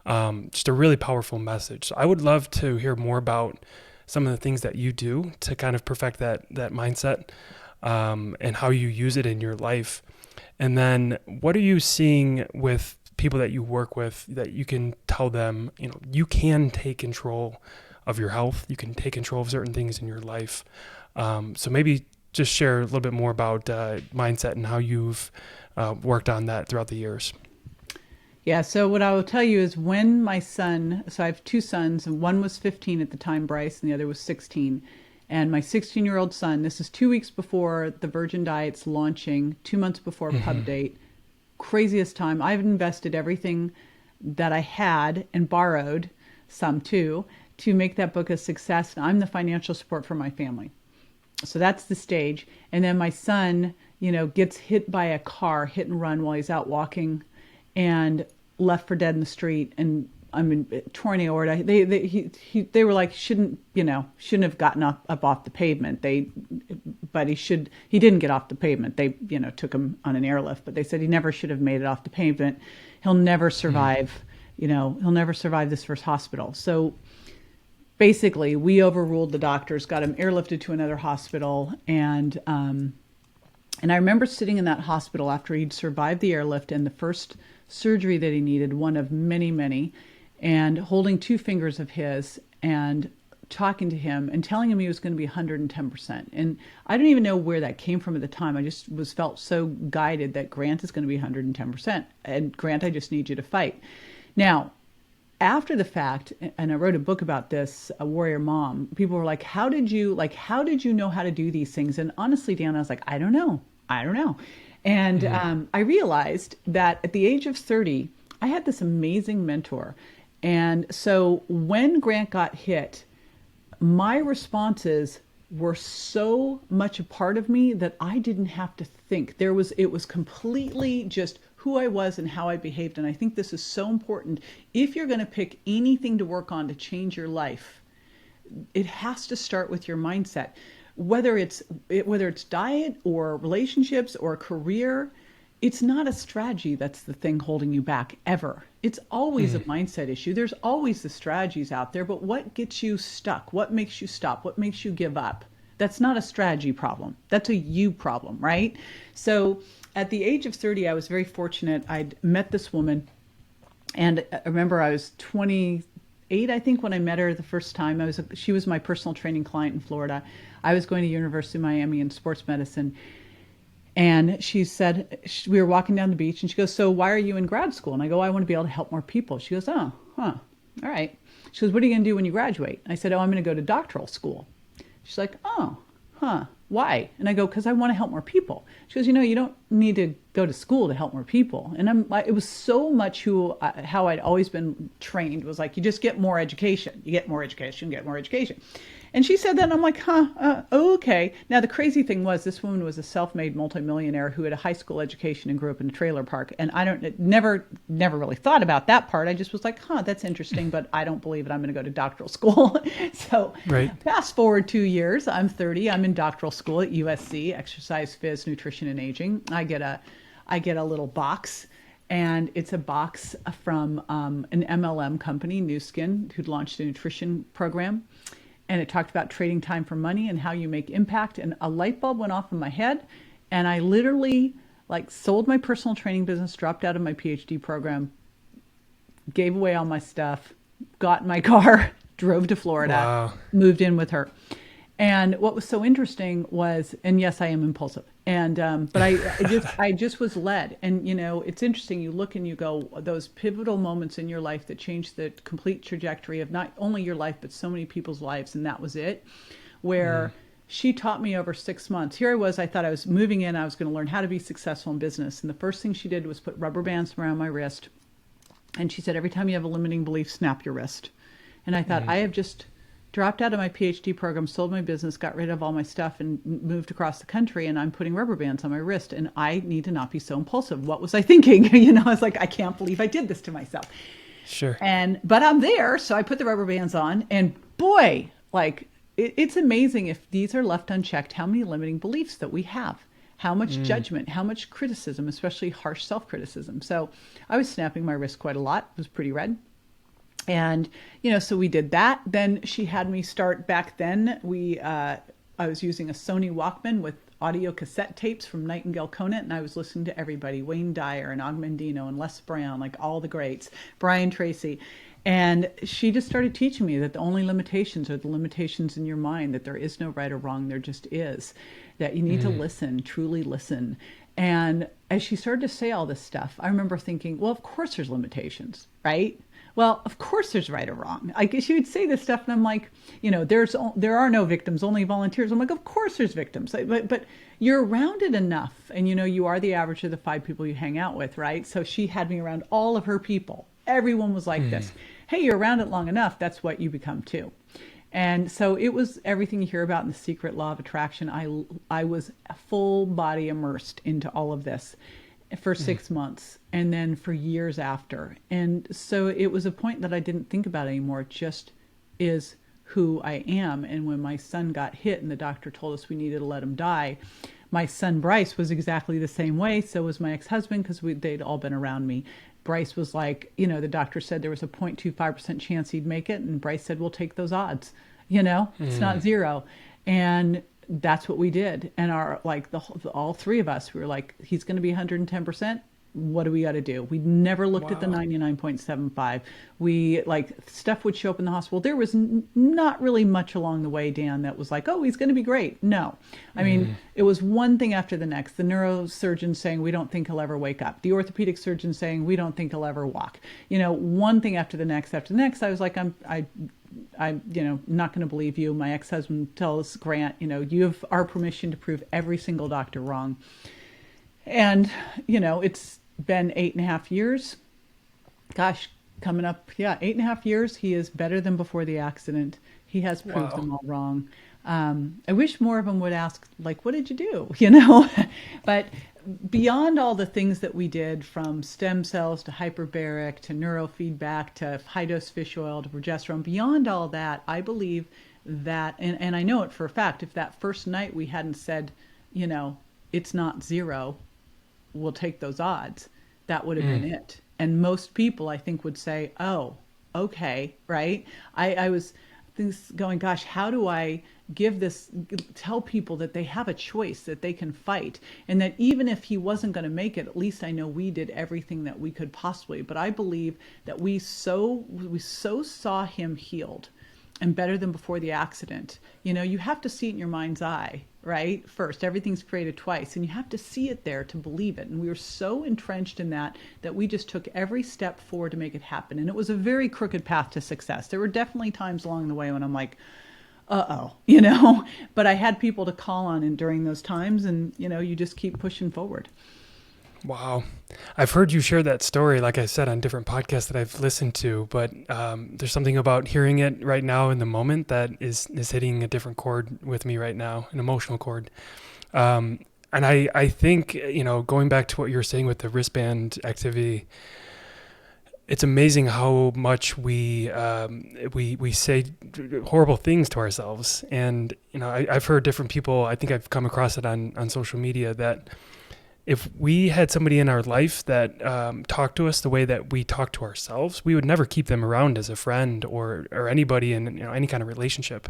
Just a really powerful message. So I would love to hear more about some of the things that you do to kind of perfect that mindset and how you use it in your life. And then what are you seeing with people that you work with that you can tell them, you can take control of your health, you can take control of certain things in your life. So maybe just share a little bit more about mindset and how you've worked on that throughout the years. Yeah, so what I will tell you is when my son, so I have two sons, and one was 15 at the time, Bryce, and the other was 16. And my 16-year-old son, this is 2 weeks before the Virgin Diet's launching, 2 months before pub date, craziest time. I've invested everything that I had and borrowed some too to make that book a success. And I'm the financial support for my family. So that's the stage. And then my son, gets hit by a car, hit and run while he's out walking, and left for dead in the street. And torn aorta. They were like, shouldn't have gotten up off the pavement. But he didn't get off the pavement. They, took him on an airlift, but they said he never should have made it off the pavement. He'll never survive, he'll never survive this first hospital. So basically we overruled the doctors, got him airlifted to another hospital. And I remember sitting in that hospital after he'd survived the airlift and the first surgery that he needed, one of many, many, and holding two fingers of his and talking to him and telling him he was going to be 110%. And I don't even know where that came from at the time. I just felt so guided that Grant is going to be 110%. And Grant, I just need you to fight. Now, after the fact, and I wrote a book about this, A Warrior Mom, people were like, how did you know how to do these things? And honestly, Dan, I was like, I don't know. And I realized that at the age of 30, I had this amazing mentor. And so when Grant got hit, my responses were so much a part of me that I didn't have to think. It was completely just who I was and how I behaved. And I think this is so important. If you're going to pick anything to work on to change your life, it has to start with your mindset. Whether it's diet or relationships or career, it's not a strategy that's the thing holding you back ever. It's always a mindset issue. There's always the strategies out there, but what gets you stuck? What makes you stop? What makes you give up? That's not a strategy problem. That's a you problem, right? So at the age of 30, I was very fortunate. I'd met this woman And I remember I was 28, I think, when I met her the first time. She was my personal training client in Florida. I was going to University of Miami in sports medicine. And she said, we were walking down the beach, and she goes, so why are you in grad school? And I go, I want to be able to help more people. She goes, oh, huh, all right. She goes, what are you going to do when you graduate? I said, oh, I'm going to go to doctoral school. She's like, oh, huh, why? And I go, because I want to help more people. She goes, you don't need to go to school to help more people. And it was so much how I'd always been trained was like, you just get more education. You get more education, get more education. And she said that, and I'm like, okay. Now, the crazy thing was this woman was a self-made multimillionaire who had a high school education and grew up in a trailer park. And never really thought about that part. I just was like, that's interesting, but I don't believe it. I'm going to go to doctoral school. So right. Fast forward 2 years, I'm 30. I'm in doctoral school at USC, exercise, phys, nutrition, and aging. I get a little box. And it's a box from an MLM company, New Skin, who'd launched a nutrition program. And it talked about trading time for money and how you make impact. And a light bulb went off in my head. And I literally sold my personal training business, dropped out of my PhD program, gave away all my stuff, got in my car, drove to Florida, Wow. moved in with her. And what was so interesting was, and yes, I am impulsive. And, but I just was led. And, it's interesting. You look and you go, those pivotal moments in your life that changed the complete trajectory of not only your life, but so many people's lives. And that was it, where she taught me over 6 months. Here I was, I thought I was moving in. I was going to learn how to be successful in business. And the first thing she did was put rubber bands around my wrist. And she said, every time you have a limiting belief, snap your wrist. And I thought, I have just dropped out of my PhD program, sold my business, got rid of all my stuff, and moved across the country, and I'm putting rubber bands on my wrist, and I need to not be so impulsive. What was I thinking? I was like, I can't believe I did this to myself. Sure. But I'm there, so I put the rubber bands on, and boy, it's amazing if these are left unchecked, how many limiting beliefs that we have, how much judgment, how much criticism, especially harsh self-criticism. So I was snapping my wrist quite a lot. It was pretty red. And, so we did that. Then she had me start back then. I was using a Sony Walkman with audio cassette tapes from Nightingale Conant, and I was listening to everybody, Wayne Dyer and Og Mandino and Les Brown, all the greats, Brian Tracy. And she just started teaching me that the only limitations are the limitations in your mind, that there is no right or wrong, there just is, that you need to listen, truly listen. And as she started to say all this stuff, I remember thinking, well, of course there's limitations, right? Well, of course there's right or wrong. I guess she would say this stuff, and I'm like, there are no victims, only volunteers. I'm like, of course there's victims, but you're around it enough, and you are the average of the 5 people you hang out with, right? So she had me around all of her people. Everyone was like this. Hey, you're around it long enough, that's what you become too. And so it was everything you hear about in The Secret Law of Attraction. I was full body immersed into all of this for 6 months, and then for years after. And so it was a point that I didn't think about anymore. It just is who I am. And when my son got hit and the doctor told us we needed to let him die, my son Bryce was exactly the same way. So was my ex-husband, because they'd all been around me. Bryce was like, the doctor said there was a 0.25% chance he'd make it. And Bryce said, we'll take those odds. It's not zero. And that's what we did. And all 3 of us, we were like, he's going to be 110%. What do we got to do? We never looked at the 99.75. We stuff would show up in the hospital. There was not really much along the way, Dan, that was like, oh, he's going to be great. No. I mean, it was one thing after the next. The neurosurgeon saying, we don't think he'll ever wake up. The orthopedic surgeon saying, we don't think he'll ever walk. One thing after the next. I was like, I'm not going to believe you. My ex-husband tells Grant, you have our permission to prove every single doctor wrong. And, it's been 8.5 years. Gosh, coming up, 8.5 years. He is better than before the accident. He has proved them all wrong. I wish more of them would ask, what did you do? But beyond all the things that we did, from stem cells to hyperbaric to neurofeedback to high-dose fish oil to progesterone, beyond all that, I believe that, and I know it for a fact, if that first night we hadn't said, it's not zero, we'll take those odds, that would have been it. And most people, I think, would say, oh, okay, right? I was things going, gosh, how do I tell people that they have a choice, that they can fight, and that even if he wasn't going to make it, at least I know we did everything that we could possibly. But I believe that we so saw him healed and better than before the accident. You have to see it in your mind's eye, right? First, everything's created twice, and you have to see it there to believe it. And we were so entrenched in that we just took every step forward to make it happen. And it was a very crooked path to success. There were definitely times along the way when I'm like, but I had people to call on during those times, and, you just keep pushing forward. Wow. I've heard you share that story, like I said, on different podcasts that I've listened to, but there's something about hearing it right now in the moment that is hitting a different chord with me right now, an emotional chord. And I think, going back to what you were saying with the wristband activity, it's amazing how much we say horrible things to ourselves. And, I've heard different people, I think I've come across it on social media, that if we had somebody in our life that talked to us the way that we talk to ourselves, we would never keep them around as a friend or anybody in any kind of relationship.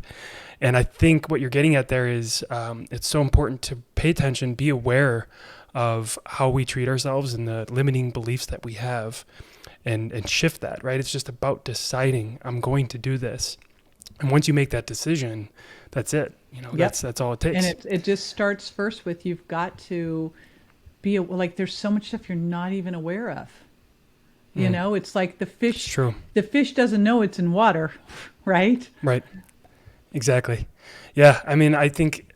And I think what you're getting at there is it's so important to pay attention, be aware of how we treat ourselves and the limiting beliefs that we have, and shift that, right? It's just about deciding, I'm going to do this. And once you make that decision, that's it. Yep. That's all it takes. And it just starts first with, you've got to be like, there's so much stuff you're not even aware of. It's like the fish. It's true. The fish doesn't know it's in water, right? Right. Exactly. Yeah. I mean, I think,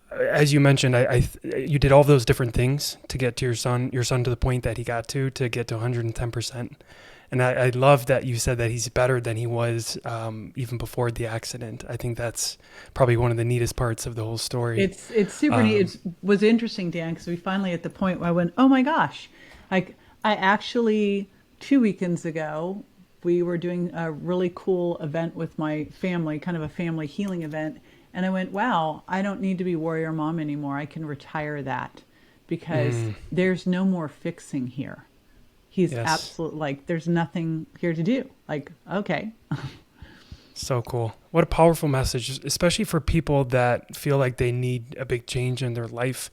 as you mentioned, you did all those different things to get to your son to the point that he got to get to 110%. And I love that you said that he's better than he was even before the accident. I think that's probably one of the neatest parts of the whole story. It's super neat. It was interesting, Dan, because we finally at the point where I went, oh my gosh. Like, I actually, 2 weekends ago, we were doing a really cool event with my family, kind of a family healing event. And I went, wow, I don't need to be warrior mom anymore. I can retire that, because there's no more fixing here. He's absolutely, like, there's nothing here to do. Like, okay. So cool. What a powerful message, especially for people that feel like they need a big change in their life.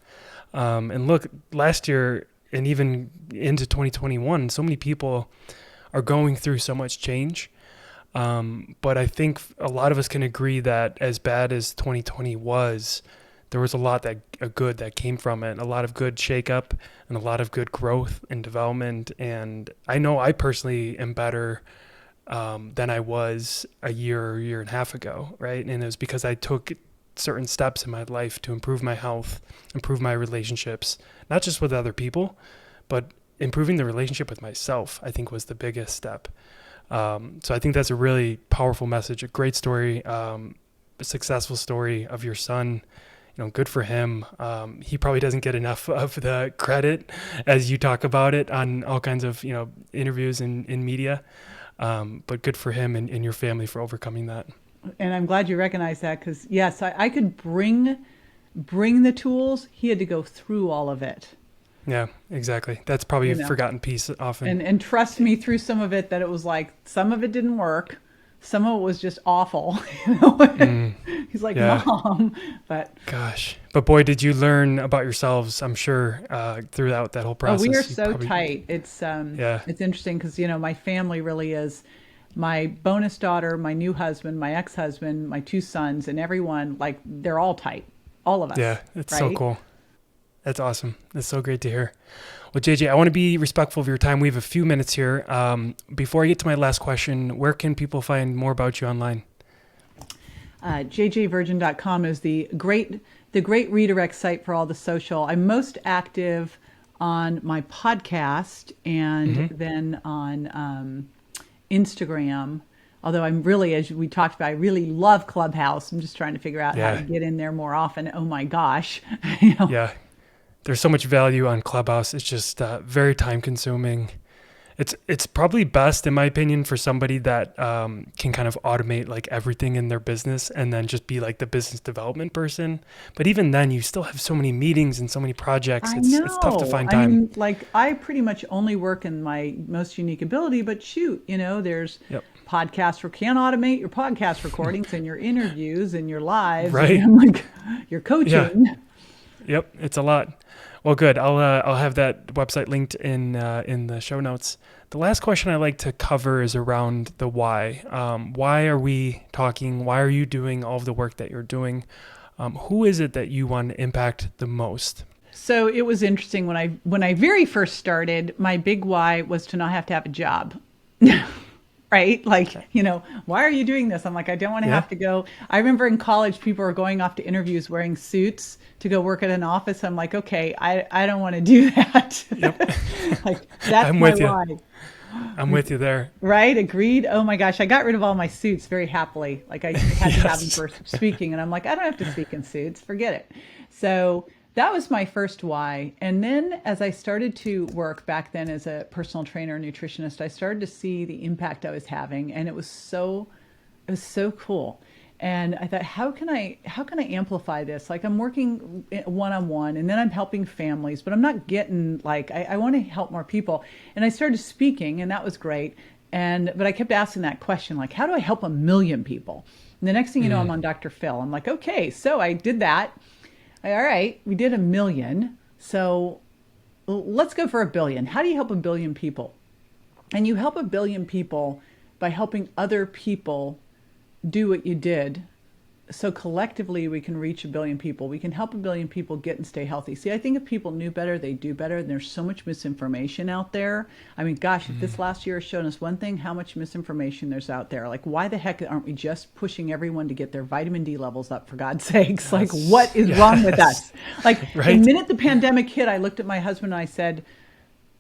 And look, last year and even into 2021, so many people are going through so much change. But I think a lot of us can agree that as bad as 2020 was, there was a lot of good that came from it, a lot of good shakeup and a lot of good growth and development. And I know I personally am better than I was a year and a half ago, right? And it was because I took certain steps in my life to improve my health, improve my relationships, not just with other people, but improving the relationship with myself, I think was the biggest step. So I think that's a really powerful message, a great story, a successful story of your son. Good for him. He probably doesn't get enough of the credit as you talk about it on all kinds of, interviews in media. But good for him and your family for overcoming that. And I'm glad you recognize that, because yes, I could bring the tools. He had to go through all of it. Yeah, exactly. That's probably a forgotten piece often. And trust me, through some of it, that it was like, some of it didn't work. Some of it was just awful. He's like, Mom, but gosh, but boy, did you learn about yourselves, I'm sure, throughout that whole process. Oh, we are so tight. It's interesting because, my family really is my bonus daughter, my new husband, my ex-husband, my 2 sons, and everyone, like, they're all tight. All of us. Yeah. It's so cool. That's awesome. That's so great to hear. Well, JJ, I want to be respectful of your time. We have a few minutes here. Before I get to my last question, where can people find more about you online? jjvirgin.com is the great redirect site for all the social. I'm most active on my podcast and then on Instagram. Although I'm really, as we talked about, I really love Clubhouse. I'm just trying to figure out how to get in there more often. Oh my gosh. Yeah. There's so much value on Clubhouse. It's just very time consuming. It's probably best, in my opinion, for somebody that can kind of automate like everything in their business and then just be like the business development person. But even then, you still have so many meetings and so many projects. It's tough to find time. I mean, like, I pretty much only work in my most unique ability, but shoot, there's can't automate your podcast recordings and your interviews and your lives. Right. And I'm like, your coaching. Yeah. Yep. It's a lot. Well, good. I'll have that website linked in the show notes. The last question I like to cover is around the why. Why are we talking? Why are you doing all of the work that you're doing? Who is it that you want to impact the most? So it was interesting when I very first started, my big why was to not have to have a job. Right? Like, why are you doing this? I'm like, I don't want to have to go. I remember in college, people were going off to interviews wearing suits to go work at an office. I'm like, okay, I don't want to do that. Yep. Like, that's I'm my with you. why. I'm with you there. Right? Agreed. Oh my gosh. I got rid of all my suits very happily. Like I had to have them for speaking. And I'm like, I don't have to speak in suits. Forget it. So that was my first why. And then as I started to work back then as a personal trainer and nutritionist, I started to see the impact I was having. And it was so cool. And I thought, how can I amplify this? Like I'm working one-on-one and then I'm helping families, but I'm not getting like, I want to help more people. And I started speaking and that was great. But I kept asking that question, like, how do I help 1 million people? And the next thing you know, I'm on Dr. Phil. I'm like, okay, so I did that. All right, we did 1 million. So let's go for 1 billion. How do you help 1 billion people? And you help 1 billion people by helping other people do what you did. So collectively, we can reach 1 billion people. We can help 1 billion people get and stay healthy. See, I think if people knew better, they do better. And there's so much misinformation out there. I mean, gosh, if this last year has shown us one thing, how much misinformation there's out there. Like, why the heck aren't we just pushing everyone to get their vitamin D levels up, for God's sakes? Yes. Like, what is wrong with us? Like, Right. the minute the pandemic hit, I looked at my husband and I said,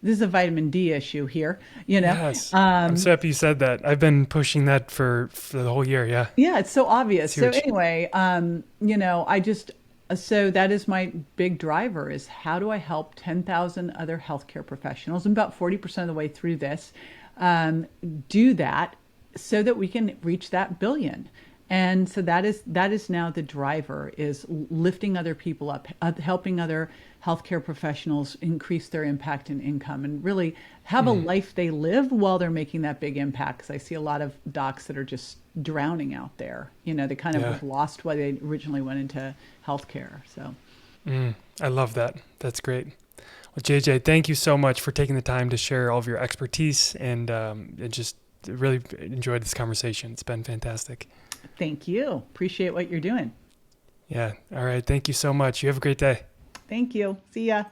this is a vitamin D issue here, Yes. I'm so happy you said that. I've been pushing that for the whole year. Yeah. Yeah, it's so obvious. It's huge. So anyway, so that is my big driver is how do I help 10,000 other healthcare professionals, and about 40% of the way through this, do that so that we can reach that billion. And so that is now the driver, is lifting other people up, helping other healthcare professionals increase their impact and income and really have a life they live while they're making that big impact. Because I see a lot of docs that are just drowning out there. They kind of have lost why they originally went into healthcare. So I love that. That's great. Well, JJ, thank you so much for taking the time to share all of your expertise, and just really enjoyed this conversation. It's been fantastic. Thank you. Appreciate what you're doing. Yeah. All right. Thank you so much. You have a great day. Thank you. See ya.